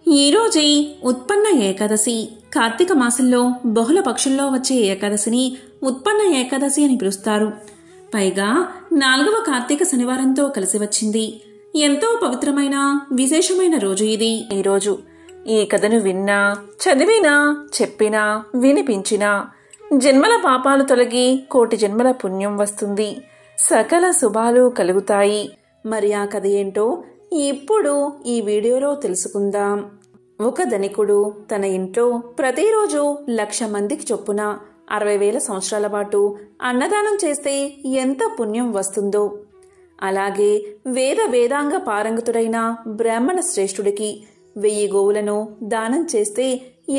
ఈరోజే ఉత్పన్న ఏకాదశి. కార్తీక మాసంలో బహుళ పక్షుల్లో వచ్చే ఏకాదశిని ఉత్పన్న ఏకాదశి అని పిలుస్తారు. పైగా 4వ కార్తీక శనివారంతో కలిసి వచ్చింది. ఎంతో పవిత్రమైన విశేషమైన రోజు ఇది. ఈరోజు ఈ కథను విన్నా, చదివినా, చెప్పినా, వినిపించినా జన్మల పాపాలు తొలగి కోటి జన్మల పుణ్యం వస్తుంది, సకల శుభాలు కలుగుతాయి. మరి ఆ కథ ఏంటో ఇప్పుడు ఈ వీడియోలో తెలుసుకుందాం. ఒక ధనికుడు తన ఇంట్లో ప్రతిరోజు 1,00,000 మందికి చొప్పున 60,000 సంవత్సరాల పాటు అన్నదానం చేస్తే ఎంత పుణ్యం వస్తుందో, అలాగే వేదాంగ పారంగతుడైన బ్రాహ్మణ శ్రేష్ఠుడికి 1000 గోవులను దానం చేస్తే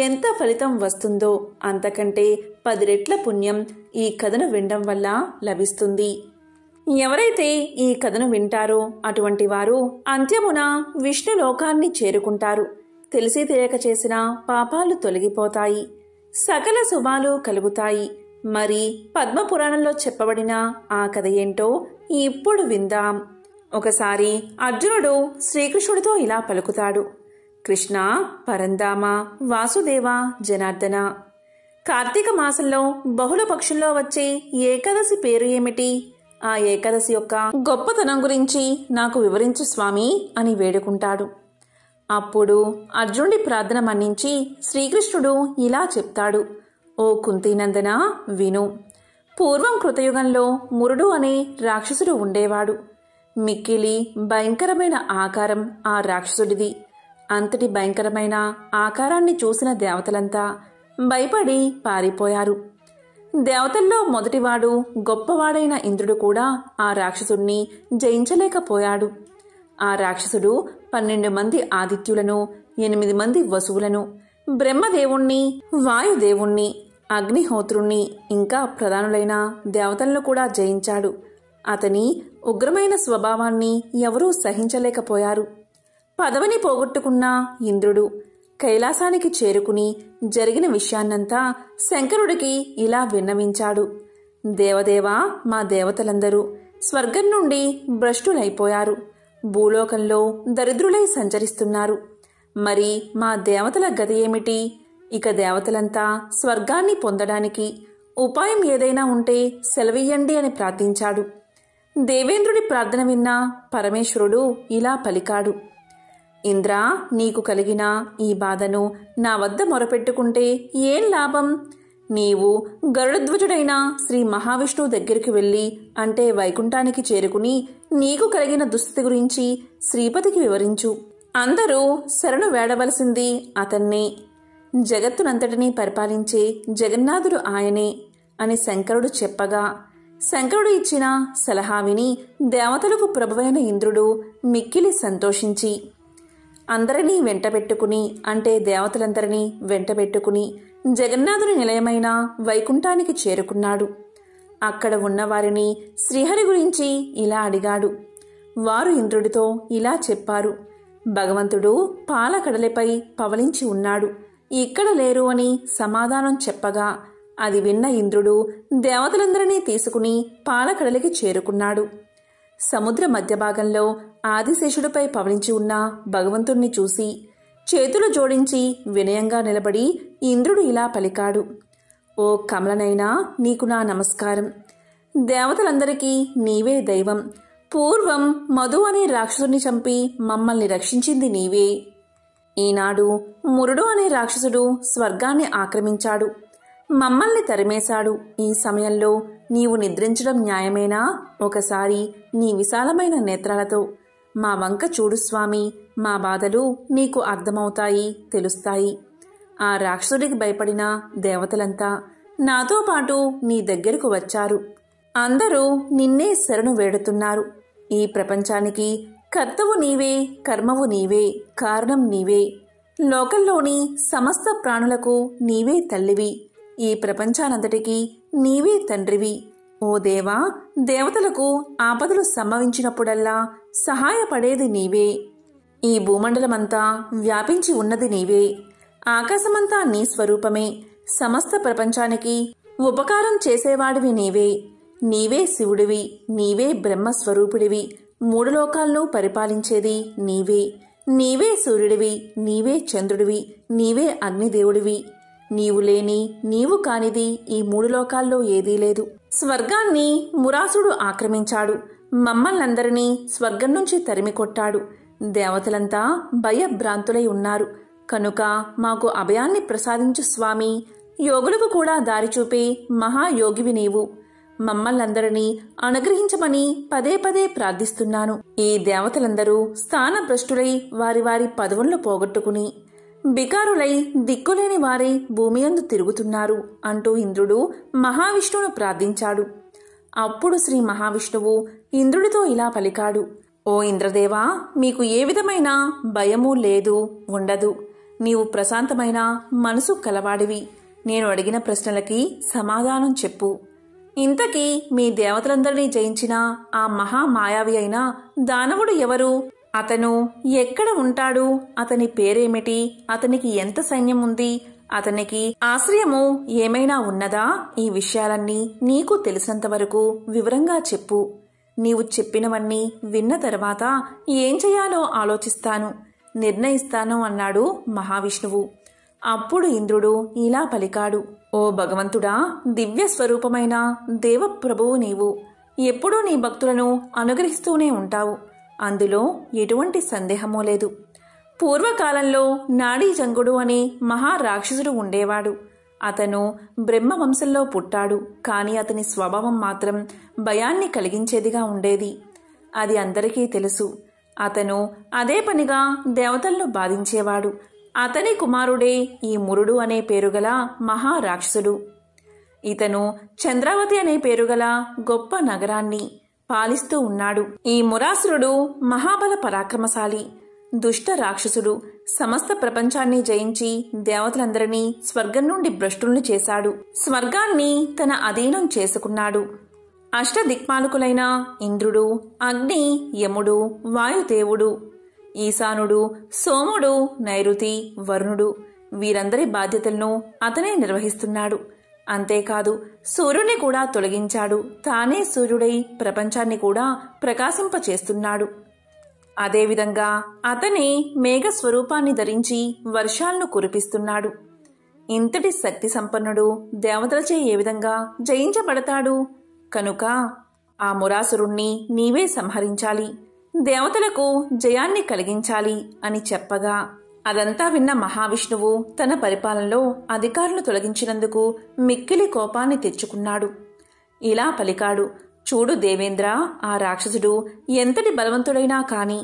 ఎంత ఫలితం వస్తుందో అంతకంటే 10 రెట్ల పుణ్యం ఈ కథను వినడం వల్ల లభిస్తుంది. ఎవరైతే ఈ కథను వింటారో అటువంటి వారు అంత్యమున విష్ణు లోకాన్ని చేరుకుంటారు. తెలిసి తెలియక చేసిన పాపాలు తొలగిపోతాయి, సకల శుభాలు కలుగుతాయి. మరి పద్మపురాణంలో చెప్పబడిన ఆ కథ ఏంటో ఇప్పుడు విందాం. ఒకసారి అర్జునుడు శ్రీకృష్ణుడితో ఇలా పలుకుతాడు: కృష్ణ, పరంధామ, వాసుదేవ, జనార్దన, కార్తీక మాసంలో బహుళ పక్షుల్లో వచ్చే ఏకాదశి పేరు ఏమిటి? ఆ ఏకాదశి యొక్క గొప్పతనం గురించి నాకు వివరించు స్వామి అని వేడుకుంటాడు. అప్పుడు అర్జునుడి ప్రార్థన మన్నించి శ్రీకృష్ణుడు ఇలా చెప్తాడు: ఓ కుంతీనందన, విను. పూర్వం కృతయుగంలో మురుడు అనే రాక్షసుడు ఉండేవాడు. మిక్కిలి భయంకరమైన ఆకారం ఆ రాక్షసుడిది. అంతటి భయంకరమైన ఆకారాన్ని చూసిన దేవతలంతా భయపడి పారిపోయారు. దేవతల్లో మొదటివాడు గొప్పవాడైన ఇంద్రుడు కూడా ఆ రాక్షసుడిని జయించలేకపోయాడు. ఆ రాక్షసుడు 12 మంది ఆదిత్యులను, 8 మంది వసువులను, బ్రహ్మదేవుణ్ణి, వాయుదేవుణ్ణి, అగ్నిహోత్రుణ్ణి, ఇంకా ప్రధానులైన దేవతలను కూడా జయించాడు. అతని ఉగ్రమైన స్వభావాన్ని ఎవరూ సహించలేకపోయారు. పదవిని పోగొట్టుకున్న ఇంద్రుడు కైలాసానికి చేరుకుని జరిగిన విషయాన్నంతా శంకరుడికి ఇలా విన్నవించాడు: దేవదేవా, మా దేవతలందరూ స్వర్గం నుండి భ్రష్టులైపోయారు, భూలోకంలో దరిద్రులై సంచరిస్తున్నారు. మరి మా దేవతల గతి ఏమిటి? ఇక దేవతలంతా స్వర్గాన్ని పొందడానికి ఉపాయం ఏదైనా ఉంటే సెలవియ్యండి అని ప్రార్థించాడు. దేవేంద్రుడి ప్రార్థన విన్న పరమేశ్వరుడు ఇలా పలికాడు: ఇంద్రా, నీకు కలిగిన ఈ బాధను నా వద్ద మొరపెట్టుకుంటే ఏం లాభం? నీవు గరుడధ్వజుడైన శ్రీ మహావిష్ణువు దగ్గరికి వెళ్ళి, అంటే వైకుంఠానికి చేరుకుని నీకు కలిగిన దుస్థితి గురించి శ్రీపతికి వివరించు. అందరూ శరణు వేడవలసింది అతన్నే. జగత్తునంతటినీ పరిపాలించే జగన్నాథుడు ఆయనే అని శంకరుడు చెప్పగా, శంకరుడు ఇచ్చిన సలహా విని దేవతలకు ప్రభువైన ఇంద్రుడు మిక్కిలి సంతోషించి అందరినీ వెంటబెట్టుకుని, అంటే దేవతలందరినీ వెంటబెట్టుకుని జగన్నాథుని నిలయమైన వైకుంఠానికి చేరుకున్నాడు. అక్కడ ఉన్నవారిని శ్రీహరి గురించి ఇలా అడిగాడు. వారు ఇంద్రుడితో ఇలా చెప్పారు: భగవంతుడు పాలకడలిపై పవలించి ఉన్నాడు, ఇక్కడ లేరు అని సమాధానం చెప్పగా, అది విన్న ఇంద్రుడు దేవతలందరినీ తీసుకుని పాలకడలికి చేరుకున్నాడు. సముద్ర మధ్య భాగంలో ఆదిశేషుడిపై పవలించి ఉన్న భగవంతుణ్ణి చూసి చేతులు జోడించి వినయంగా నిలబడి ఇంద్రుడు ఇలా పలికాడు: ఓ కమలనైనా, నీకు నా నమస్కారం. దేవతలందరికీ నీవే దైవం. పూర్వం మధు అనే రాక్షసుడిని చంపి మమ్మల్ని రక్షించింది నీవే. ఈనాడు మురుడు అనే రాక్షసుడు స్వర్గాన్ని ఆక్రమించాడు, మమ్మల్ని తరిమేశాడు. ఈ సమయంలో నీవు నిద్రించడం న్యాయమేనా? ఒకసారి నీ విశాలమైన నేత్రాలతో మా వంక చూడు స్వామి, మా బాధలు నీకు అర్థమవుతాయి, తెలుస్తాయి. ఆ రాక్షసుడికి భయపడిన దేవతలంతా నాతో పాటు నీ దగ్గరకు వచ్చారు. అందరూ నిన్నే శరణు వేడుతున్నారు. ఈ ప్రపంచానికి కర్తవు నీవే, కర్మవు నీవే, కారణం నీవే. లోకంలోని సమస్త ప్రాణులకు నీవే తల్లివి, ఈ ప్రపంచానంతటికీ నీవే తండ్రివి. ఓ దేవా, దేవతలకు ఆపదలు సంభవించినప్పుడల్లా సహాయపడేది నీవే. ఈ భూమండలమంతా వ్యాపించి ఉన్నది నీవే. ఆకాశమంతా నీ స్వరూపమే. సమస్త ప్రపంచానికి ఉపకారం చేసేవాడివి నీవే. నీవే శివుడివి, నీవే బ్రహ్మస్వరూపుడివి. 3 లోకాలను పరిపాలించేది నీవే. నీవే సూర్యుడివి, నీవే చంద్రుడివి, నీవే అగ్నిదేవుడివి. నీవు లేని, నీవు కానిది ఈ 3 లోకాల్లో ఏదీ లేదు. స్వర్గాన్ని మురాసుడు ఆక్రమించాడు. మమ్మల్నందరినీ స్వర్గం నుంచి తరిమికొట్టాడు. దేవతలంతా భయభ్రాంతులై ఉన్నారు. కనుక మాకు అభయాన్ని ప్రసాదించు స్వామి. యోగులకు కూడా దారి చూపే మహాయోగివి నీవు. మమ్మల్నందరినీ అనుగ్రహించమని పదే పదే ప్రార్థిస్తున్నాను. ఈ దేవతలందరూ స్థానభ్రష్టులై వారి వారి పదవులను పోగొట్టుకుని బికారులై దిక్కులేని వారై భూమియందు తిరుగుతున్నారు అంటూ ఇంద్రుడు మహావిష్ణువును ప్రార్థించాడు. అప్పుడు శ్రీ మహావిష్ణువు ఇంద్రుడితో ఇలా పలికాడు. ఓ ఇంద్రదేవా, మీకు ఏ విధమైన భయమూ లేదు, ఉండదు. నీవు ప్రశాంతమైన మనసు కలవాడివి. నేను అడిగిన ప్రశ్నలకి సమాధానం చెప్పు. ఇంతకీ మీ దేవతలందరినీ జయించిన ఆ మహామాయావి అయిన దానవుడు ఎవరు? అతను ఎక్కడ ఉంటాడు? అతని పేరేమిటి? అతనికి ఎంత సైన్యం ఉంది? అతనికి ఆశ్రయము ఏమైనా ఉన్నదా? ఈ విషయాలన్నీ నీకు తెలిసినంతవరకు వివరంగా చెప్పు. నీవు చెప్పినవన్నీ విన్న తర్వాత ఏం చేయాలో ఆలోచిస్తాను, నిర్ణయిస్తాను అన్నాడు మహావిష్ణువు. అప్పుడు ఇంద్రుడు ఇలా పలికాడు. ఓ భగవంతుడా, దివ్య స్వరూపమైన దేవప్రభువు నీవు. ఎప్పుడూ నీ భక్తులను అనుగ్రహిస్తూనే ఉంటావు. అందులో ఎటువంటి సందేహమూ లేదు. పూర్వకాలంలో నాడీజంగుడు అనే మహారాక్షసుడు ఉండేవాడు. అతను బ్రహ్మవంశంలో పుట్టాడు. కాని అతని స్వభావం మాత్రం భయాన్ని కలిగించేదిగా ఉండేది. అది అందరికీ తెలుసు. అతను అదే పనిగా దేవతలను బాధించేవాడు. అతని కుమారుడే ఈ మురుడు అనే పేరుగల మహారాక్షసుడు. ఇతను చంద్రావతి అనే పేరుగల గొప్ప నగరాన్ని పాలిస్తూ ఉన్నాడు. ఈ మురాసురుడు మహాబల పరాక్రమశాలి, దుష్ట రాక్షసుడు. సమస్త ప్రపంచాన్ని జయించి దేవతలందరినీ స్వర్గం నుండి భ్రష్టుల్ని చేశాడు. స్వర్గాన్ని తన అధీనం చేసుకున్నాడు. అష్టదిక్పాలకులైన ఇంద్రుడు, అగ్ని, యముడు, వాయుదేవుడు, ఈశానుడు, సోముడు, నైరుతి, వరుణుడు వీరందరి బాధ్యతలను అతనే నిర్వహిస్తున్నాడు. అంతేకాదు సూర్యుని కూడా తొలగించాడు. తానే సూర్యుడై ప్రపంచాన్ని కూడా ప్రకాశింపచేస్తున్నాడు. అదేవిధంగా అతనే మేఘస్వరూపాన్ని ధరించి వర్షాలను కురిపిస్తున్నాడు. ఇంతటి శక్తి సంపన్నుడు దేవతలచే ఏ విధంగా జయించబడతాడు? కనుక ఆ మురాసురుణ్ణి నీవే సంహరించాలి, దేవతలకు జయాన్ని కలిగించాలి అని చెప్పగా అదంతా విన్న మహావిష్ణువు తన పరిపాలనలో అధికారులు తొలగించినందుకు మిక్కిలి కోపాన్ని తెచ్చుకున్నాడు. ఇలా పలికాడు. చూడు దేవేంద్ర, ఆ రాక్షసుడు ఎంతటి బలవంతుడైనా కాని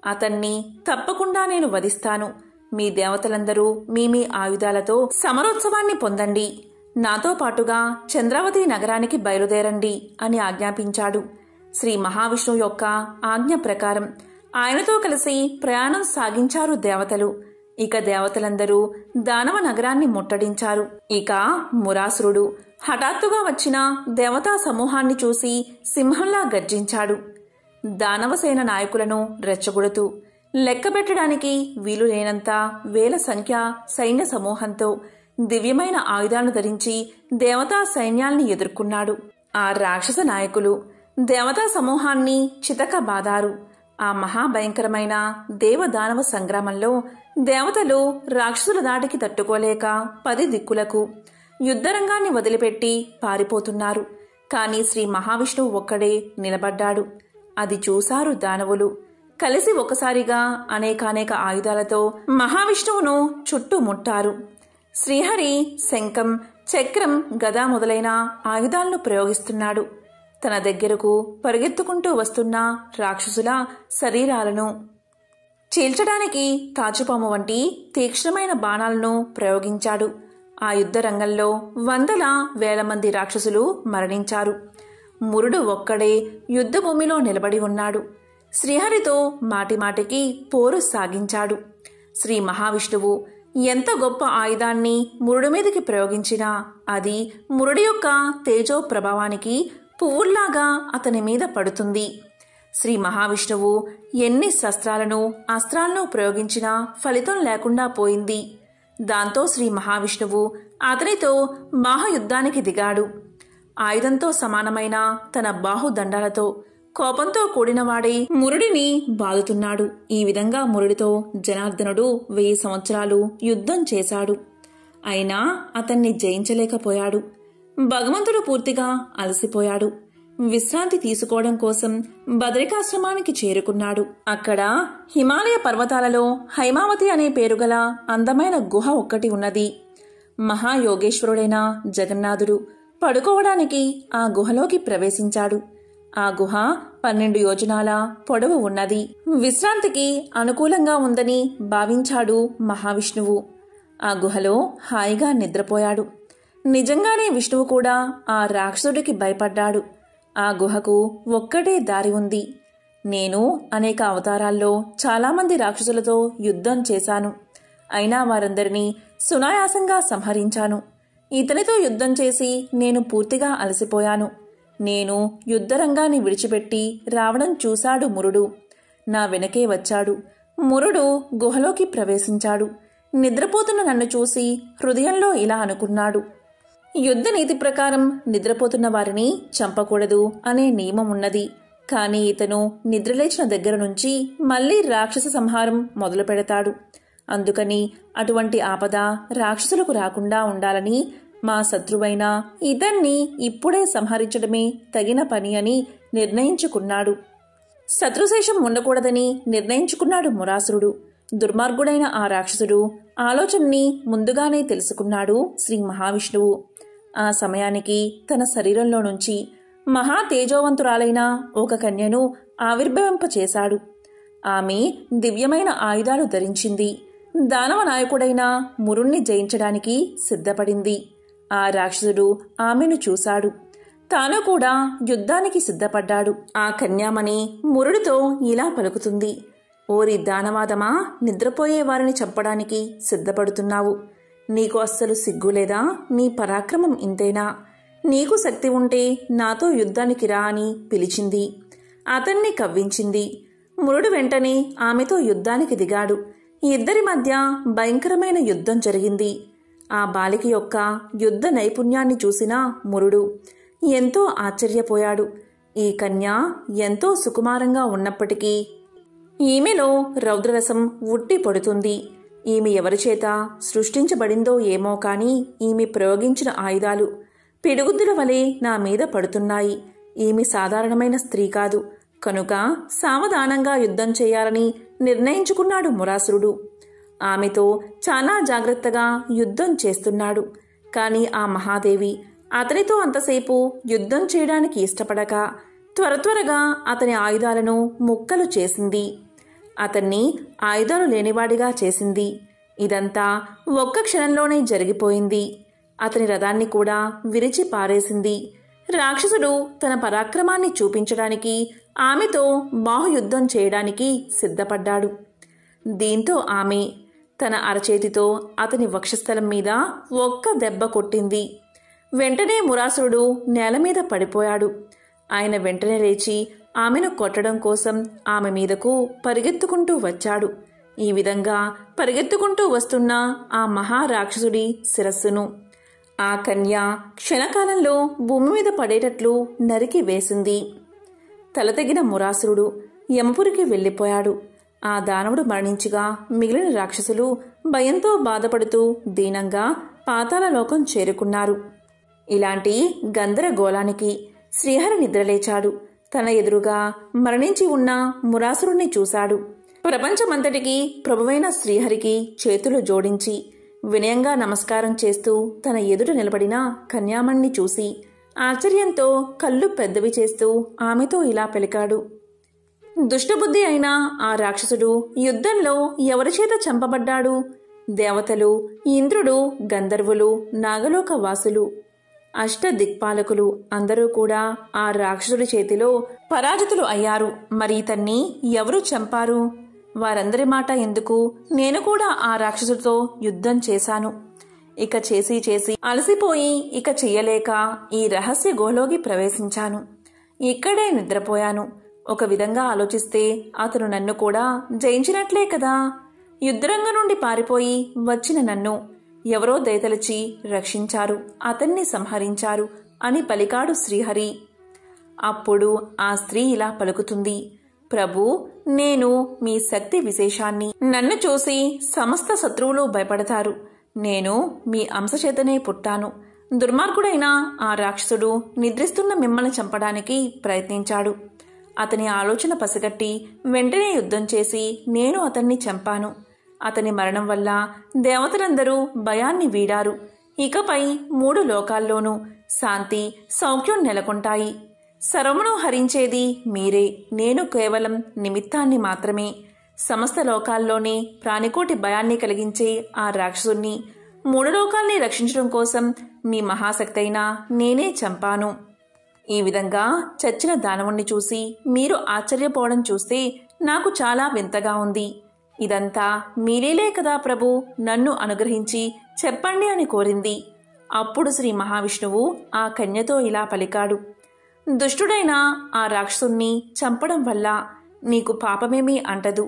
అతన్ని తప్పకుండా నేను వధిస్తాను. మీ దేవతలందరూ మీ మీ ఆయుధాలతో సమరోత్సవాన్ని పొందండి. నాతో పాటుగా చంద్రావతి నగరానికి బయలుదేరండి అని ఆజ్ఞాపించాడు. శ్రీ మహావిష్ణువు యొక్క ఆజ్ఞ ప్రకారం ఆయనతో కలిసి ప్రయాణం సాగించారు దేవతలు. ఇక దేవతలందరూ దానవ నగరాన్ని ముట్టడించారు. ఇక మురాసురుడు హఠాత్తుగా వచ్చిన దేవతా సమూహాన్ని చూసి సింహంలా గర్జించాడు. దానవసేన నాయకులను రెచ్చగొడుతూ లెక్కబెట్టడానికి వీలు లేనంత వేల సంఖ్య సైన్య సమూహంతో దివ్యమైన ఆయుధాలను ధరించి దేవతా సైన్యాల్ని ఎదుర్కొన్నాడు. ఆ రాక్షస నాయకులు దేవతా సమూహాన్ని చితకబాదారు. ఆ మహాభయంకరమైన దేవదానవ సంగ్రామంలో దేవతలు రాక్షసుల దాటికి తట్టుకోలేక 10 దిక్కులకు యుద్ధరంగాన్ని వదిలిపెట్టి పారిపోతున్నారు. కాని శ్రీ మహావిష్ణువు ఒక్కడే నిలబడ్డాడు. అది చూశారు దానవులు. కలిసి ఒకసారిగా అనేకానేక ఆయుధాలతో మహావిష్ణువును చుట్టుముట్టారు. శ్రీహరి శంఖం, చక్రం, గద మొదలైన ఆయుధాలను ప్రయోగిస్తున్నాడు. తన దగ్గరకు పరిగెత్తుకుంటూ వస్తున్న రాక్షసుల శరీరాలను చీల్చడానికి తాచుపాము వంటి తీక్ష్ణమైన బాణాలను ప్రయోగించాడు. ఆ యుద్ధ రంగంలో వందల వేల మంది రాక్షసులు మరణించారు. మురుడు ఒక్కడే యుద్ధభూమిలో నిలబడి ఉన్నాడు. శ్రీహరితో మాటిమాటికి పోరు సాగించాడు. శ్రీ మహావిష్ణువు ఎంత గొప్ప ఆయుధాన్ని మురుడు మీదకి ప్రయోగించినా అది మురుడి యొక్క తేజో ప్రభావానికి పువ్వుల్లాగా అతని మీద పడుతుంది. శ్రీ మహావిష్ణువు ఎన్ని శస్త్రాలను అస్త్రాలను ప్రయోగించినా ఫలితం లేకుండా పోయింది. దాంతో శ్రీ మహావిష్ణువు అతనితో బాహుయుద్ధానికి దిగాడు. ఆయుధంతో సమానమైన తన బాహుదండాలతో కోపంతో కూడినవాడై మురుడిని బాదుతున్నాడు. ఈ విధంగా మురుడితో జనార్దనుడు 1000 సంవత్సరాలు యుద్ధం చేశాడు. అయినా అతన్ని జయించలేకపోయాడు. భగవంతుడు పూర్తిగా అలసిపోయాడు. విశ్రాంతి తీసుకోవడం కోసం బదరికాశ్రమానికి చేరుకున్నాడు. అక్కడ హిమాలయ పర్వతాలలో హైమావతి అనే పేరుగల అందమైన గుహ ఒక్కటి ఉన్నది. మహాయోగేశ్వరుడైన జగన్నాథుడు పడుకోవడానికి ఆ గుహలోకి ప్రవేశించాడు. ఆ గుహ 12 యోజనాల పొడవు ఉన్నది. విశ్రాంతికి అనుకూలంగా ఉందని భావించాడు మహావిష్ణువు. ఆ గుహలో హాయిగా నిద్రపోయాడు. నిజంగానే విష్ణువు కూడా ఆ రాక్షసుడికి భయపడ్డాడు. ఆ గుహకు ఒక్కటే దారి ఉంది. నేను అనేక అవతారాల్లో చాలామంది రాక్షసులతో యుద్ధం చేశాను. అయినా వారందరినీ సునాయాసంగా సంహరించాను. ఇతనితో యుద్ధం చేసి నేను పూర్తిగా అలసిపోయాను. నేను యుద్ధరంగాన్ని విడిచిపెట్టి రావడం చూశాడు మురుడు. నా వెనకే వచ్చాడు. మురుడు గుహలోకి ప్రవేశించాడు. నిద్రపోతున్న నన్ను చూసి హృదయంలో ఇలా అనుకున్నాడు: యుద్ధ నీతి ప్రకారం నిద్రపోతున్న వారిని చంపకూడదు అనే నియమం ఉన్నది. కాని ఇతను నిద్రలేచిన దగ్గర నుంచి మళ్లీ రాక్షస సంహారం మొదలు పెడతాడు. అందుకని అటువంటి ఆపద రాక్షసులకు రాకుండా ఉండాలని మా శత్రువైన ఇతన్ని ఇప్పుడే సంహరించడమే తగిన పని అని నిర్ణయించుకున్నాడు. శత్రుశేషం ఉండకూడదని నిర్ణయించుకున్నాడు మురాసురుడు. దుర్మార్గుడైన ఆ రాక్షసుడు ఆలోచనని ముందుగానే తెలుసుకున్నాడు శ్రీ మహావిష్ణువు. ఆ సమయానికి తన శరీరంలో నుంచి మహా తేజోవంతురాలైన ఒక కన్యను ఆవిర్భవింపచేశాడు. ఆమె దివ్యమైన ఆయుధాలు ధరించింది. దానవ నాయకుడైన మురుణ్ణి జయించడానికి సిద్ధపడింది. ఆ రాక్షసుడు ఆమెను చూశాడు. తాను కూడా యుద్ధానికి సిద్ధపడ్డాడు. ఆ కన్యామణి మురుడితో ఇలా పలుకుతుంది: ఓరి దానవాదమా, నిద్రపోయే వారిని చంపడానికి సిద్ధపడుతున్నావు. నీకు అస్సలు సిగ్గులేదా? నీ పరాక్రమం ఇంతేనా? నీకు శక్తి ఉంటే నాతో యుద్ధానికి రా అని పిలిచింది. అతన్ని కవ్వించింది. మురుడు వెంటనే ఆమెతో యుద్ధానికి దిగాడు. ఇద్దరి మధ్య భయంకరమైన యుద్ధం జరిగింది. ఆ బాలిక యొక్క యుద్ధ నైపుణ్యాన్ని చూసిన మురుడు ఎంతో ఆశ్చర్యపోయాడు. ఈ కన్య ఎంతో సుకుమారంగా ఉన్నప్పటికీ ఈమెలో రౌద్రరసం ఉట్టి పడుతుంది. ఈమె ఎవరిచేత సృష్టించబడిందో ఏమో కాని ఈమె ప్రయోగించిన ఆయుధాలు పిడుగుద్దుల వలె నా మీద పడుతున్నాయి. ఈమె సాధారణమైన స్త్రీ కాదు. కనుక సావధానంగా యుద్ధం చేయాలని నిర్ణయించుకున్నాడు మురాసురుడు. ఆమెతో చాలా జాగ్రత్తగా యుద్ధం చేస్తున్నాడు. కాని ఆ మహాదేవి అతనితో అంతసేపు యుద్ధం చేయడానికి ఇష్టపడక త్వరగా అతని ఆయుధాలను ముక్కలు చేసింది. అతన్ని ఆయుధాలు లేనివాడిగా చేసింది. ఇదంతా ఒక్క క్షణంలోనే జరిగిపోయింది. అతని రథాన్ని కూడా విరిచి పారేసింది. రాక్షసుడు తన పరాక్రమాన్ని చూపించడానికి ఆమెతో బాహుయుద్ధం చేయడానికి సిద్ధపడ్డాడు. దీంతో ఆమె తన అరచేతితో అతని వక్షస్థలం మీద ఒక్క దెబ్బ కొట్టింది. వెంటనే మురాసురుడు నేల మీద పడిపోయాడు. ఆయన వెంటనే లేచి ఆమెను కొట్టడం కోసం ఆమె మీదకు పరిగెత్తుకుంటూ వచ్చాడు. ఈ విధంగా పరిగెత్తుకుంటూ వస్తున్న ఆ మహారాక్షసుడి శిరస్సును ఆ కన్య క్షణకాలంలో భూమి మీద పడేటట్లు నరికి వేసింది. తలతెగిన మురాసురుడు యమపురికి వెళ్ళిపోయాడు. ఆ దానవుడు మరణించగా మిగిలిన రాక్షసులు భయంతో బాధపడుతూ దీనంగా పాతాళలోకం చేరుకున్నారు. ఇలాంటి గందరగోళానికి శ్రీహరి నిద్రలేచాడు. తన ఎదురుగా మరణించి ఉన్న మురాసురుణ్ణి చూశాడు. ప్రపంచమంతటికీ ప్రభువైన శ్రీహరికి చేతులు జోడించి వినయంగా నమస్కారం చేస్తూ తన ఎదుట నిలబడిన కన్యామణ్ణి చూసి ఆశ్చర్యంతో కళ్ళు పెద్దవి చేస్తూ ఆమెతో ఇలా పలికాడు: దుష్టబుద్ధి అయిన ఆ రాక్షసుడు యుద్ధంలో ఎవరిచేత చంపబడ్డాడు? దేవతలు, ఇంద్రుడు, గంధర్వులు, నాగలోక వాసులు, అష్టదిక్పాలకులు అందరూ కూడా ఆ రాక్షసుడి చేతిలో పరాజితులు అయ్యారు. మరి ఇతన్ని ఎవరు చంపారు? వారందరి మాట ఎందుకు? నేను కూడా ఆ రాక్షసుడితో యుద్ధం చేశాను. ఇక చేసి అలసిపోయి ఇక చెయ్యలేక ఈ రహస్య గుహలోకి ప్రవేశించాను. ఇక్కడే నిద్రపోయాను. ఒక విధంగా ఆలోచిస్తే అతను నన్ను కూడా జయించినట్లే కదా. యుద్ధరంగం నుండి పారిపోయి వచ్చిన నన్ను ఎవరో దయతలచి రక్షించారు, అతన్ని సంహరించారు అని పలికాడు శ్రీహరి. అప్పుడు ఆ స్త్రీ ఇలా పలుకుతుంది, ప్రభు, నేను మీ శక్తి విశేషాన్ని, నన్ను చూసి సమస్త శత్రువులు భయపడతారు. నేను మీ అంశచేతనే పుట్టాను. దుర్మార్గుడైన ఆ రాక్షసుడు నిద్రిస్తున్న మిమ్మల్ని చంపడానికి ప్రయత్నించాడు. అతని ఆలోచన పసిగట్టి వెంటనే యుద్ధం చేసి నేను అతన్ని చంపాను. అతని మరణం వల్ల దేవతలందరూ భయాన్ని వీడారు. ఇకపై 3 లోకాల్లోనూ శాంతి, సౌఖ్యం నెలకొంటాయి. సర్వమును హరించేది మీరే. నేను కేవలం నిమిత్తాన్ని మాత్రమే. సమస్త లోకాల్లోనే ప్రాణికోటి భయాన్ని కలిగించే ఆ రాక్షసుణ్ణి 3 లోకాల్ని రక్షించడం కోసం మీ మహాశక్తి అయినా నేనే చంపాను. ఈ విధంగా చచ్చిన దానవుణ్ణి చూసి మీరు ఆశ్చర్యపోవడం చూస్తే నాకు చాలా వింతగా ఉంది. ఇదంతా మీలీలే కదా ప్రభు, నన్ను అనుగ్రహించి చెప్పండి అని కోరింది. అప్పుడు శ్రీ మహావిష్ణువు ఆ కన్యతో ఇలా పలికాడు, దుష్టుడైన ఆ రాక్షసుణ్ణి చంపడం వల్ల నీకు పాపమేమీ అంటదు.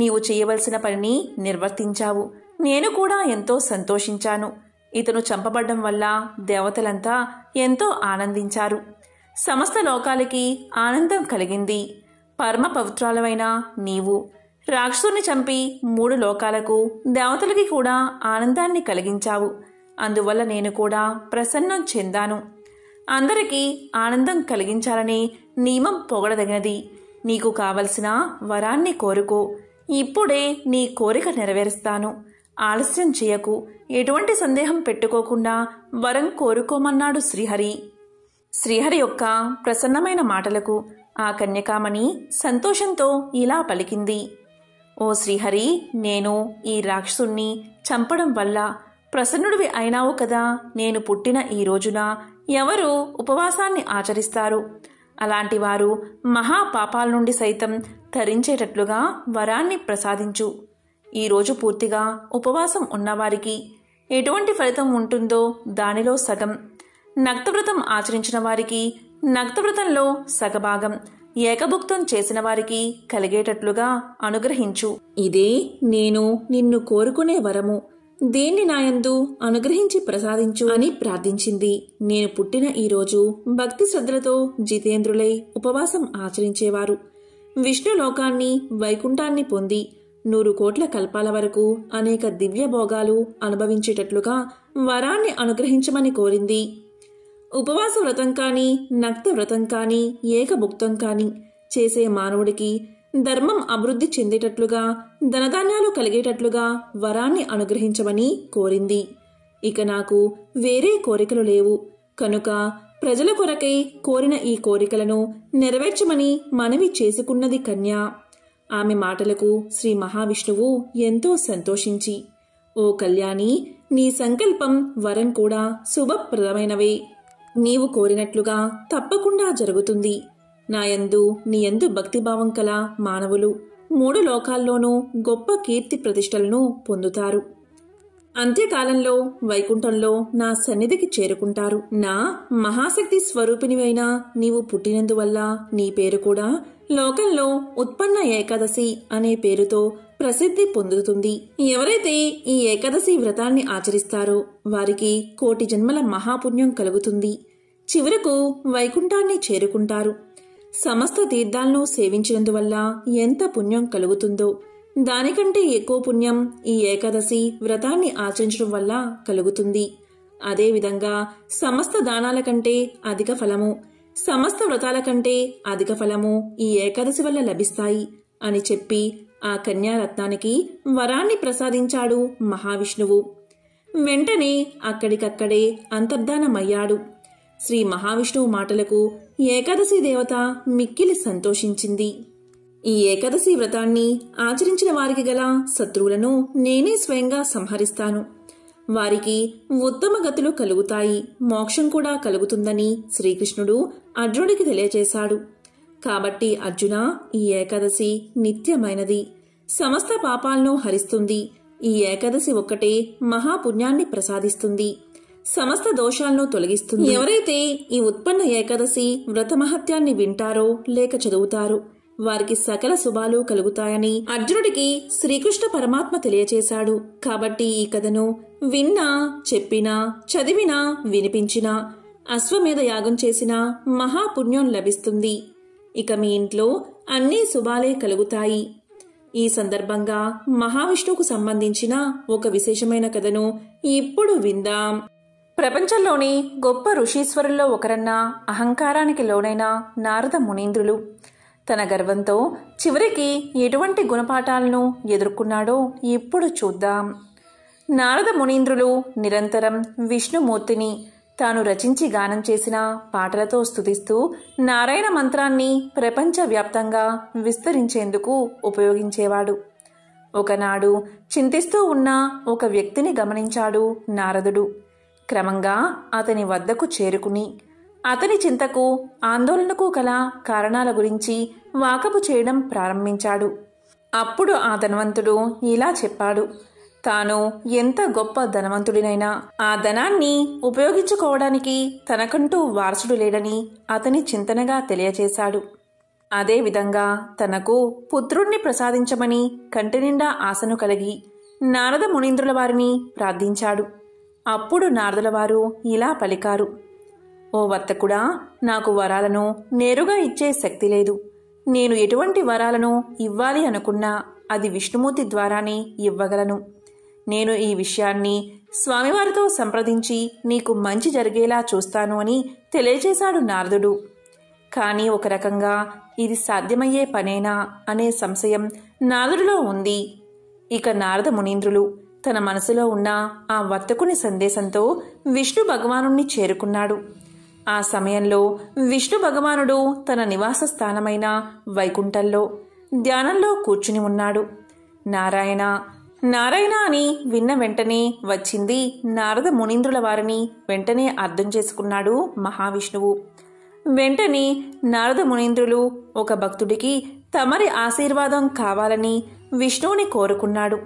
నీవు చేయవలసిన పనిని నిర్వర్తించావు. నేను కూడా ఎంతో సంతోషించాను. ఇతను చంపబడ్డం వల్ల దేవతలంతా ఎంతో ఆనందించారు. సమస్త లోకాలకి ఆనందం కలిగింది. పరమ పవిత్రాలమైన నీవు రాక్షసుని చంపి 3 లోకాలకు, దేవతలకి కూడా ఆనందాన్ని కలిగించావు. అందువల్ల నేను కూడా ప్రసన్నం చెందాను. అందరికీ ఆనందం కలిగించాలనే నియమం పొగడదగినది. నీకు కావలసిన వరాన్ని కోరుకో. ఇప్పుడే నీ కోరిక నెరవేరుస్తాను. ఆలస్యం చేయకు. ఎటువంటి సందేహం పెట్టుకోకుండా వరం కోరుకోమన్నాడు శ్రీహరి. శ్రీహరి యొక్క ప్రసన్నమైన మాటలకు ఆ కన్యకామణి సంతోషంతో ఇలా పలికింది, ఓ శ్రీహరి, నేను ఈ రాక్షసుణ్ణి చంపడం వల్ల ప్రసన్నుడివి అయినావు కదా. నేను పుట్టిన ఈ రోజున ఎవరు ఉపవాసాన్ని ఆచరిస్తారు? అలాంటి వారు మహాపాపాల నుండి సైతం తరించేటట్లుగా వరాన్ని ప్రసాదించు. ఈరోజు పూర్తిగా ఉపవాసం ఉన్నవారికి ఎటువంటి ఫలితం ఉంటుందో దానిలో సగం, నక్తవ్రతం ఆచరించిన వారికి నక్తవ్రతంలో సగభాగం, ఏకభుక్తం చేసిన వారికి కలిగేటట్లుగా అనుగ్రహించు. ఇదే నేను నిన్ను కోరుకునే వరము. దేన్ని నాయందు అనుగ్రహించి ప్రసాదించు అని ప్రార్థించింది. నేను పుట్టిన ఈ రోజు భక్తి శ్రద్ధలతో జితేంద్రులై ఉపవాసం ఆచరించేవారు విష్ణులోకాన్ని, వైకుంఠాన్ని పొంది 100 కోట్ల కల్పాల వరకు అనేక దివ్య భోగాలు అనుభవించేటట్లుగా వరాన్ని అనుగ్రహించమని కోరింది. ఉపవాస వ్రతం కాని, నక్త వ్రతం కాని, ఏకభుక్తం కాని చేసే మానవుడికి ధర్మం అభివృద్ధి చెందేటట్లుగా, ధనధాన్యాలు కలిగేటట్లుగా వరాన్ని అనుగ్రహించమని కోరింది. ఇక నాకు వేరే కోరికలు లేవు కనుక ప్రజల కొరకై కోరిన ఈ కోరికలను నెరవేర్చమని మనవి చేసుకున్నది కన్య. ఆమె మాటలకు శ్రీ మహావిష్ణువు ఎంతో సంతోషించి, ఓ కళ్యాణి, నీ సంకల్పం, వరం కూడా శుభప్రదమైనవే. నీవు కోరినట్లుగా తప్పకుండా జరుగుతుంది. నాయందు నీయందు భక్తిభావం కల మానవులు 3 లోకాల్లోనూ గొప్ప కీర్తి ప్రతిష్టలను పొందుతారు. అంత్యకాలంలో వైకుంఠంలో నా సన్నిధికి చేరుకుంటారు. నా మహాశక్తి స్వరూపిణివైన నీవు పుట్టినందువల్ల నీ పేరు కూడా లోకంలో ఉత్పన్న ఏకాదశి అనే పేరుతో ప్రసిద్ధి పొందుతుంది. ఎవరైతే ఈ ఏకాదశి వ్రతాన్ని ఆచరిస్తారో వారికి 1,000,000 జన్మల మహాపుణ్యం కలుగుతుంది. చివరకు వైకుంఠాన్ని చేరుకుంటారు. సమస్త తీర్థాలను సేవించినందువల్ల ఎంత పుణ్యం కలుగుతుందో దానికంటే ఎక్కువ పుణ్యం ఈ ఏకాదశి వ్రతాన్ని ఆచరించడం వల్ల కలుగుతుంది. అదేవిధంగా సమస్త దానాల కంటే అధిక ఫలము, సమస్త వ్రతాల కంటే అధిక ఫలము ఈ ఏకాదశి వల్ల లభిస్తాయి అని చెప్పి ఆ కన్యారత్నానికి వరాన్ని ప్రసాదించాడు మహావిష్ణువు. వెంటనే అక్కడికక్కడే అంతర్ధానమయ్యాడు. శ్రీ మహావిష్ణువు మాటలకు ఏకాదశి దేవత మిక్కిలి సంతోషించింది. ఈ ఏకాదశి వ్రతాన్ని ఆచరించిన వారికి గల శత్రువులను నేనే స్వయంగా సంహరిస్తాను. వారికి ఉత్తమ గతులు కలుగుతాయి, మోక్షం కూడా కలుగుతుందని శ్రీకృష్ణుడు అర్జునుడికి తెలియచేశాడు. కాబట్టి అర్జున, ఈ ఏకాదశి నిత్యమైనది, సమస్త పాపాలను హరిస్తుంది. ఈ ఏకాదశి ఒక్కటే మహాపుణ్యాన్ని ప్రసాదిస్తుంది, సమస్త దోషాలను తొలగిస్తుంది. ఎవరైతే ఈ ఉత్పన్న ఏకాదశి వ్రత మహత్యాన్ని వింటారో లేక చదువుతారో వారికి సకల శుభాలు కలుగుతాయని అర్జునుడికి శ్రీకృష్ణ పరమాత్మ తెలియచేశాడు. కాబట్టి ఈ కథను విన్నా, చెప్పినా, చదివినా, వినిపించినా అశ్వమేధ యాగం చేసిన మహాపుణ్యం లభిస్తుంది. ఇక మీ ఇంట్లో అన్ని శుభాలే కలుగుతాయి. ఈ సందర్భంగా మహావిష్ణువుకు సంబంధించిన ఒక విశేషమైన కథను ఇప్పుడు విందాం. ప్రపంచంలోని గొప్ప ఋషీశ్వరుల్లో ఒకరన్న అహంకారానికి లోనైన నారద మునీంద్రులు తన గర్వంతో చివరికి ఎటువంటి గుణపాఠాలను ఎదుర్కొన్నాడో ఇప్పుడు చూద్దాం. నారద మునీంద్రులు నిరంతరం విష్ణుమూర్తిని తాను రచించి గానం చేసిన పాటలతో స్తుతిస్తూ నారాయణ మంత్రాన్ని ప్రపంచవ్యాప్తంగా విస్తరించేందుకు ఉపయోగించేవాడు. ఒకనాడు చింతిస్తూ ఉన్న ఒక వ్యక్తిని గమనించాడు నారదుడు. క్రమంగా అతని వద్దకు చేరుకుని అతని చింతకు ఆందోళనకు గల కారణాల గురించి వాకబు చేయడం ప్రారంభించాడు. అప్పుడు ఆ ధనవంతుడు ఇలా చెప్పాడు. తాను ఎంత గొప్ప ధనవంతుడినైనా ఆ ధనాన్ని ఉపయోగించుకోవడానికి తనకంటూ వారసుడు లేడని అతని చింతనగా తెలియచేశాడు. అదేవిధంగా తనకు పుత్రుణ్ణి ప్రసాదించమని కంటినిండా ఆశను కలిగి నారద మునీంద్రుల వారిని ప్రార్థించాడు. అప్పుడు నారదుల వారు ఇలా పలికారు. ఓ వర్తకుడా, నాకు వరాలను నేరుగా ఇచ్చే శక్తి లేదు. నేను ఎటువంటి వరాలను ఇవ్వాలి అనుకున్నా అది విష్ణుమూర్తి ద్వారానే ఇవ్వగలను. నేను ఈ విషయాన్ని స్వామివారితో సంప్రదించి నీకు మంచి జరిగేలా చూస్తాను అని తెలియజేశాడు నారదుడు. కానీ ఒక రకంగా ఇది సాధ్యమయ్యే పనేనా అనే సంశయం నారదుడిలో ఉంది. ఇక నారద మునీంద్రులు తన మనసులో ఉన్న ఆ వర్తకుని సందేశంతో విష్ణు భగవానుణ్ణి చేరుకున్నాడు. ఆ సమయంలో విష్ణు భగవానుడు తన నివాస స్థానమైన వైకుంఠంలో ధ్యానంలో కూర్చుని ఉన్నాడు. నారాయణ నారాయణ అని విన్న వెంటనే వచ్చింది నారద మునీంద్రుల వారిని వెంటనే అర్థం చేసుకున్నాడు మహావిష్ణువు. వెంటనే నారద మునీంద్రులు ఒక భక్తుడికి తమరి ఆశీర్వాదం కావాలని విష్ణువుని కోరుకున్నాడు.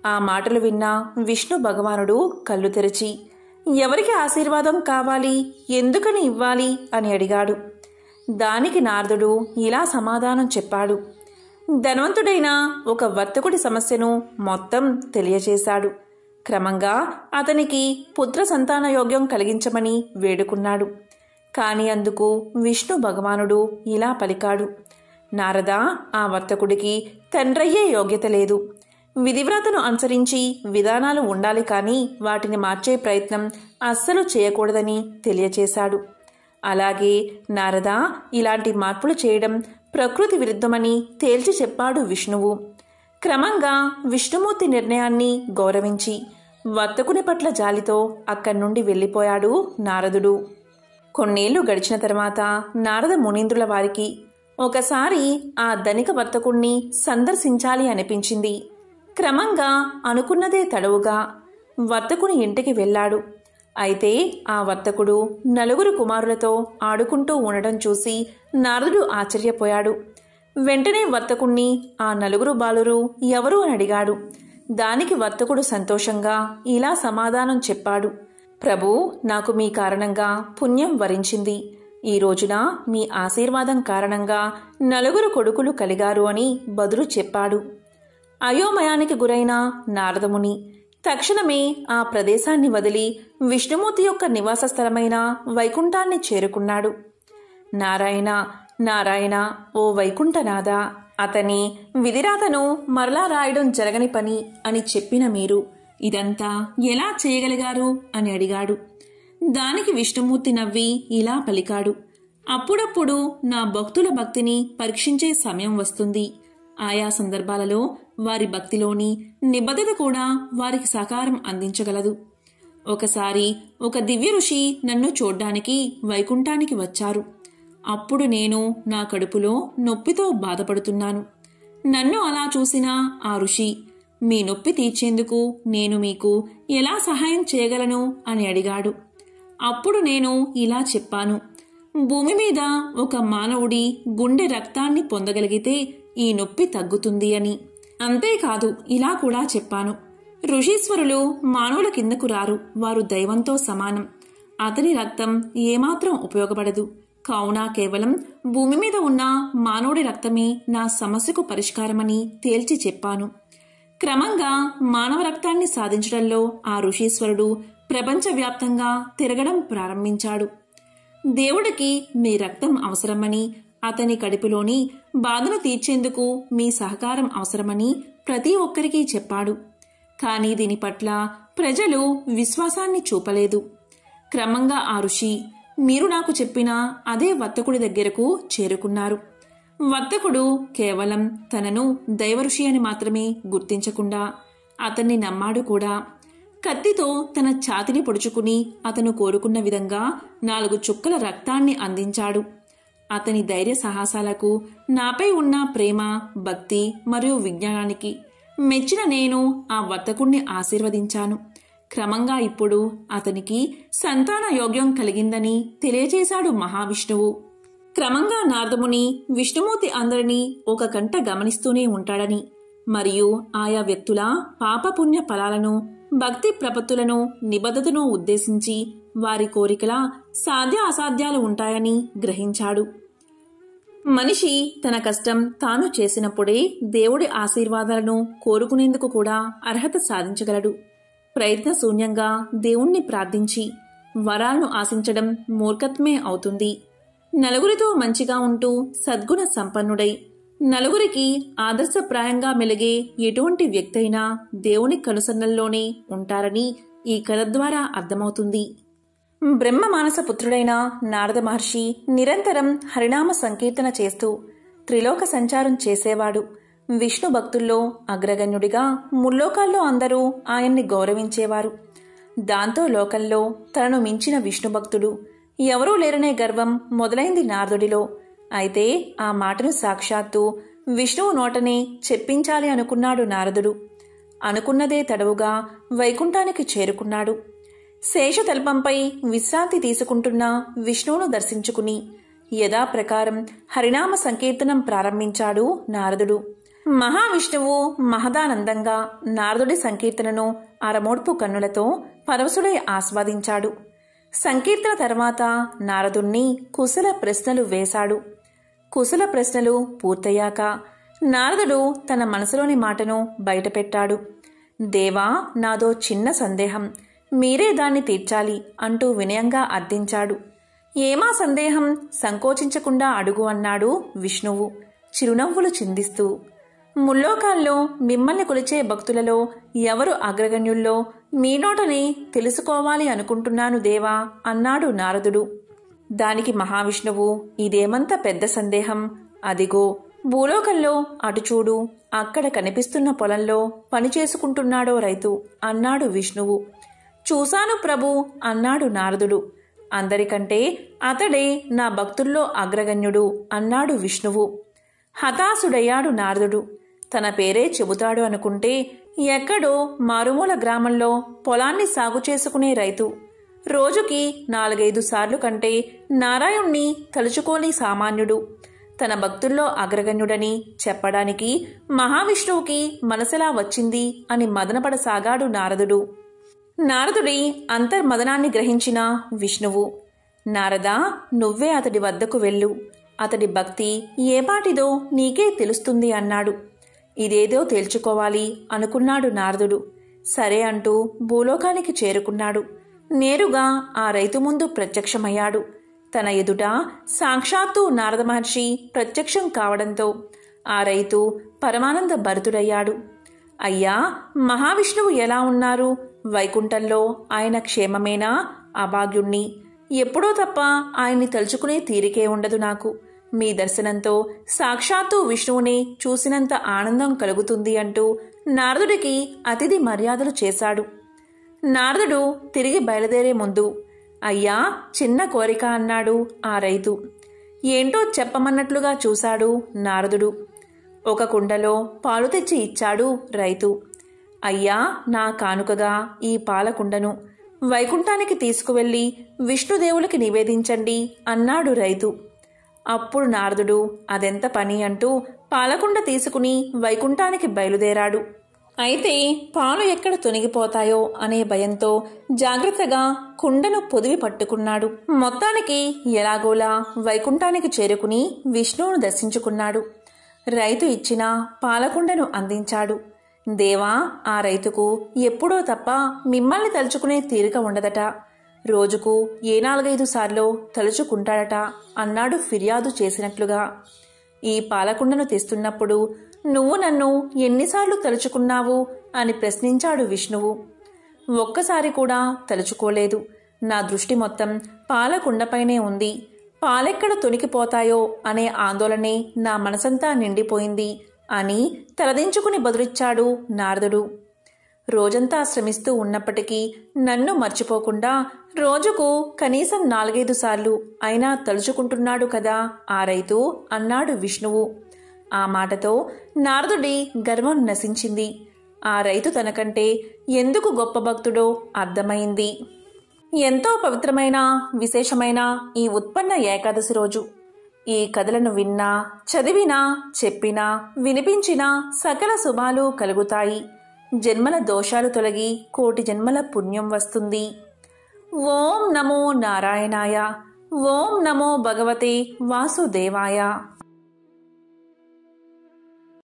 ఆ మాటలు విన్న విష్ణు భగవానుడు కళ్ళు తెరిచి ఎవరికి ఆశీర్వాదం కావాలి, ఎందుకని ఇవ్వాలి అని అడిగాడు. దానికి నారదుడు ఇలా సమాధానం చెప్పాడు. ధనవంతుడైన ఒక వర్తకుడి సమస్యను మొత్తం తెలియచేశాడు. క్రమంగా అతనికి పుత్ర సంతాన యోగ్యం కలిగించమని వేడుకున్నాడు. కాని అందుకు విష్ణు భగవానుడు ఇలా పలికాడు. నారద, ఆ వర్తకుడికి తండ్రయ్యే యోగ్యత లేదు. విధివ్రతను అనుసరించి విధానాలు ఉండాలి కానీ వాటిని మార్చే ప్రయత్నం అస్సలు చేయకూడదని తెలియచేశాడు. అలాగే నారద, ఇలాంటి మార్పులు చేయడం ప్రకృతి విరుద్ధమని తేల్చి చెప్పాడు విష్ణువు. క్రమంగా విష్ణుమూర్తి నిర్ణయాన్ని గౌరవించి వర్తకుని పట్ల జాలితో అక్కడి నుండి వెళ్ళిపోయాడు నారదుడు. కొన్నేళ్లు గడిచిన తర్వాత నారద మునీంద్రుల వారికి ఒకసారి ఆ ధనిక వర్తకుణ్ణి సందర్శించాలి అనిపించింది. క్రమంగా అనుకున్నదే తడవుగా వర్తకుని ఇంటికి వెళ్ళాడు. అయితే ఆ వర్తకుడు నలుగురు కుమారులతో ఆడుకుంటూ ఉండడం చూసి నారదుడు ఆశ్చర్యపోయాడు. వెంటనే వర్తకుణ్ణి ఆ నలుగురు బాలురు ఎవరు అని అడిగాడు. దానికి వర్తకుడు సంతోషంగా ఇలా సమాధానం చెప్పాడు. ప్రభూ, నాకు మీ కారణంగా పుణ్యం వరించింది. ఈ రోజున మీ ఆశీర్వాదం కారణంగా నలుగురు కొడుకులు కలిగారు అని బదులు చెప్పాడు. అయోమయానికి గురైన నారదముని తక్షణమే ఆ ప్రదేశాన్ని వదిలి విష్ణుమూర్తి యొక్క నివాస స్థలమైన వైకుంఠాన్ని చేరుకున్నాడు. నారాయణ నారాయణ, ఓ వైకుంఠనాథ, అతని విధిరాతను మరలా రాయడం జరగని పని అని చెప్పిన మీరు ఇదంతా ఎలా చేయగలిగారు అని అడిగాడు. దానికి విష్ణుమూర్తి నవ్వి ఇలా పలికాడు. అప్పుడప్పుడు నా భక్తుల భక్తిని పరీక్షించే సమయం వస్తుంది. ఆయా సందర్భాలలో వారి భక్తిలోని నిబద్ధత కూడా వారికి సహకారం అందించగలదు. ఒకసారి ఒక దివ్య ఋషి నన్ను చూడ్డానికి వైకుంఠానికి వచ్చారు. అప్పుడు నేను నా కడుపులో నొప్పితో బాధపడుతున్నాను. నన్ను అలా చూసిన ఆ ఋషి, మీ నొప్పి తీర్చేందుకు నేను మీకు ఎలా సహాయం చేయగలను అని అడిగాడు. అప్పుడు నేను ఇలా చెప్పాను. భూమి మీద ఒక మానవుడి గుండె రక్తాన్ని పొందగలిగితే ఈ నొప్పి తగ్గుతుంది అని. అంతేకాదు, ఇలా కూడా చెప్పాను. ఋషీశ్వరులు మానవుల కిందకు రారు, వారు దైవంతో సమానం. అతని రక్తం ఏమాత్రం ఉపయోగపడదు. కావున కేవలం భూమి మీద ఉన్న మానవుడి రక్తమే నా సమస్యకు పరిష్కారమని తేల్చి చెప్పాను. క్రమంగా మానవ రక్తాన్ని సాధించడంలో ఆ ఋషీశ్వరుడు ప్రపంచవ్యాప్తంగా తిరగడం ప్రారంభించాడు. దేవుడికి మీ రక్తం అవసరమని, అతని కడుపులోని బాధను తీర్చేందుకు మీ సహకారం అవసరమని ప్రతి ఒక్కరికి చెప్పాడు. కానీ దీని పట్ల ప్రజలు విశ్వాసాన్ని చూపలేదు. క్రమంగా ఆ ఋషి మీరు నాకు చెప్పిన అదే వర్తకుడి దగ్గరకు చేరుకున్నారు. వర్తకుడు కేవలం తనను దైవఋషి అని మాత్రమే గుర్తించకుండా అతన్ని నమ్మాడు కూడా. కత్తితో తన ఛాతిని పొడుచుకుని అతను కోరుకున్న విధంగా 4 చుక్కల రక్తాన్ని అందించాడు. అతని ధైర్య సాహసాలకు, నాపై ఉన్న ప్రేమ, భక్తి మరియు విజ్ఞానానికి మెచ్చిన నేను ఆ వర్తకుణ్ణి ఆశీర్వదించాను. క్రమంగా ఇప్పుడు అతనికి సంతాన యోగ్యం కలిగిందని తెలియజేశాడు మహావిష్ణువు. క్రమంగా నారదముని విష్ణుమూర్తి అందరినీ ఒక కంట గమనిస్తూనే ఉంటాడని, మరియు ఆయా వ్యక్తుల పాపపుణ్య ఫలాలను, భక్తి ప్రపత్తులను, నిబద్ధతను ఉద్దేశించి వారి కోరికల సాధ్య అసాధ్యాలు ఉంటాయని గ్రహించాడు. మనిషి తన కష్టం తాను చేసినప్పుడే దేవుడి ఆశీర్వాదాలను కోరుకునేందుకు కూడా అర్హత సాధించగలడు. ప్రయత్నశూన్యంగా దేవుణ్ణి ప్రార్థించి వరాలను ఆశించడం మూర్ఖత్వమే అవుతుంది. నలుగురితో మంచిగా ఉంటూ సద్గుణ సంపన్నుడై నలుగురికి ఆదర్శప్రాయంగా మెలిగే ఎటువంటి వ్యక్తి అయినా దేవుని కనుసన్నల్లోనే ఉంటారని ఈ కథ ద్వారా అర్థమవుతుంది. బ్రహ్మ మానస పుత్రుడైన నారద మహర్షి నిరంతరం హరినామ సంకీర్తన చేస్తూ త్రిలోక సంచారం చేసేవాడు. విష్ణు భక్తుల్లో అగ్రగణ్యుడిగా ముల్లోకాల్లో అందరూ ఆయన్ని గౌరవించేవారు. దాంతో లోకంలో తనను మించిన విష్ణు భక్తుడు ఎవరూ లేరనే గర్వం మొదలైంది నారదుడిలో. అయితే ఆ మాటను సాక్షాత్తు విష్ణువు నోటనే చెప్పించాలి అనుకున్నాడు నారదుడు. అనుకున్నదే తడవుగా వైకుంఠానికి చేరుకున్నాడు. శేషతల్పంపై విశ్రాంతి తీసుకుంటున్న విష్ణువును దర్శించుకుని యథాప్రకారం హరినామ సంకీర్తనం ప్రారంభించాడు నారదుడు. మహావిష్ణువు మహదానందంగా నారదుడి సంకీర్తనను అరమోడ్పు కన్నులతో పరవశుడై ఆస్వాదించాడు. సంకీర్తన తర్వాత నారదుణ్ణి కుశల ప్రశ్నలు వేశాడు. కుశల ప్రశ్నలు పూర్తయ్యాక నారదుడు తన మనసులోని మాటను బయటపెట్టాడు. దేవా, నాదో చిన్న సందేహం, మీరే దాన్ని తీర్చాలి అంటూ వినయంగా అర్థించాడు. ఏమా సందేహం, సంకోచించకుండా అడుగు అన్నాడు విష్ణువు చిరునవ్వులు చిందిస్తూ. ముల్లోకాల్లో మిమ్మల్ని కొలిచే భక్తులలో ఎవరు అగ్రగణ్యుల్లో మీ నోటని తెలుసుకోవాలి అనుకుంటున్నాను దేవా అన్నాడు నారదుడు. దానికి మహావిష్ణువు, ఇదేమంత పెద్ద సందేహం, అదిగో భూలోకంలో అటు చూడు, అక్కడ కనిపిస్తున్న పొలంలో పనిచేసుకుంటున్నాడో రైతు అన్నాడు విష్ణువు. చూశాను ప్రభు అన్నాడు నారదుడు. అందరికంటే అతడే నా భక్తుల్లో అగ్రగణ్యుడు అన్నాడు విష్ణువు. హతాశుడయ్యాడు నారదుడు. తన పేరే చెబుతాడు అనుకుంటే ఎక్కడో మారుమూల గ్రామంలో పొలాన్ని సాగు చేసుకునే రైతు రోజుకి 4-5 సార్లు కంటే నారాయణ్ణి తలుచుకోని సామాన్యుడు తన భక్తుల్లో అగ్రగణ్యుడని చెప్పడానికి మహావిష్ణువుకి మనసెలా వచ్చింది అని మదనపడసాగాడు నారదుడు. నారదుడి అంతర్మదనాన్ని గ్రహించిన విష్ణువు, నారదా, నువ్వే అతడి వద్దకు వెళ్ళు, అతడి భక్తి ఏపాటిదో నీకే తెలుస్తుంది అన్నాడు. ఇదేదో తేల్చుకోవాలి అనుకున్నాడు నారదుడు. సరే అంటూ భూలోకానికి చేరుకున్నాడు. నేరుగా ఆ రైతు ముందు ప్రత్యక్షమయ్యాడు. తన ఎదుట సాక్షాత్తు నారద మహర్షి ప్రత్యక్షం కావడంతో ఆ రైతు పరమానంద భరితుడయ్యాడు. అయ్యా, మహావిష్ణువు ఎలా ఉన్నారు? వైకుంఠంలో ఆయన క్షేమమేనా? అభాగ్యుణ్ణి, ఎప్పుడో తప్ప ఆయన్ని తలుచుకునే తీరికే ఉండదు నాకు. మీ దర్శనంతో సాక్షాత్తు విష్ణువుని చూసినంత ఆనందం కలుగుతుంది అంటూ నారదుడికి అతిథి మర్యాదలు చేశాడు. నారదుడు తిరిగి బయలుదేరే ముందు, అయ్యా, చిన్న కోరిక అన్నాడు ఆ రైతు. ఏంటో చెప్పమన్నట్లుగా చూశాడు నారదుడు. ఒక కుండలో పాలు తెచ్చి ఇచ్చాడు రైతు. అయ్యా, నా కానుకగా ఈ పాలకుండను వైకుంఠానికి తీసుకువెళ్లి విష్ణుదేవులకి నివేదించండి అన్నాడు రైతు. అప్పుడు నారదుడు అదెంత పని అంటూ పాలకుండ తీసుకుని వైకుంఠానికి బయలుదేరాడు. అయితే పాలు ఎక్కడ తొనిగిపోతాయో అనే భయంతో జాగ్రత్తగా కుండను పొదివి పట్టుకున్నాడు. మొత్తానికి ఎలాగోలా వైకుంఠానికి చేరుకుని విష్ణువును దర్శించుకున్నాడు. రైతు ఇచ్చిన పాలకుండను అందించాడు. దేవా, ఆ రైతుకు ఎప్పుడో తప్ప మిమ్మల్ని తలుచుకునే తీరిక ఉండదట. రోజుకు ఏ 4-5 సార్లు తలుచుకుంటాడట అన్నాడు ఫిర్యాదు చేసినట్లుగా. ఈ పాలకుండను తెస్తున్నప్పుడు నువ్వు నన్ను ఎన్నిసార్లు తలుచుకున్నావు అని ప్రశ్నించాడు విష్ణువు. ఒక్కసారి కూడా తలుచుకోలేదు. నా దృష్టి మొత్తం పాలకుండపైనే ఉంది. పాలెక్కడ తొణికిపోతాయో అనే ఆందోళనే నా మనసంతా నిండిపోయింది అని తలదించుకుని బదులిచ్చాడు నారదుడు. రోజంతా శ్రమిస్తూ ఉన్నప్పటికీ నన్ను మర్చిపోకుండా రోజుకు కనీసం 4-5 సార్లు అయినా తలుచుకుంటున్నాడు కదా ఆ రైతు అన్నాడు విష్ణువు. ఆ మాటతో నారదుడి గర్వం నశించింది. ఆ రైతు తనకంటే ఎందుకు గొప్ప భక్తుడో అర్థమైంది. ఎంతో పవిత్రమైన విశేషమైన ఈ ఉత్పన్న ఏకాదశి రోజు ఈ కథలను విన్నా, చదివినా, చెప్పినా, వినిపించినా సకల శుభాలు కలుగుతాయి. జన్మల దోషాలు తొలగి కోటి జన్మల పుణ్యం వస్తుంది. ఓం నమో నారాయణాయ. ఓం నమో భగవతే వాసుదేవాయ.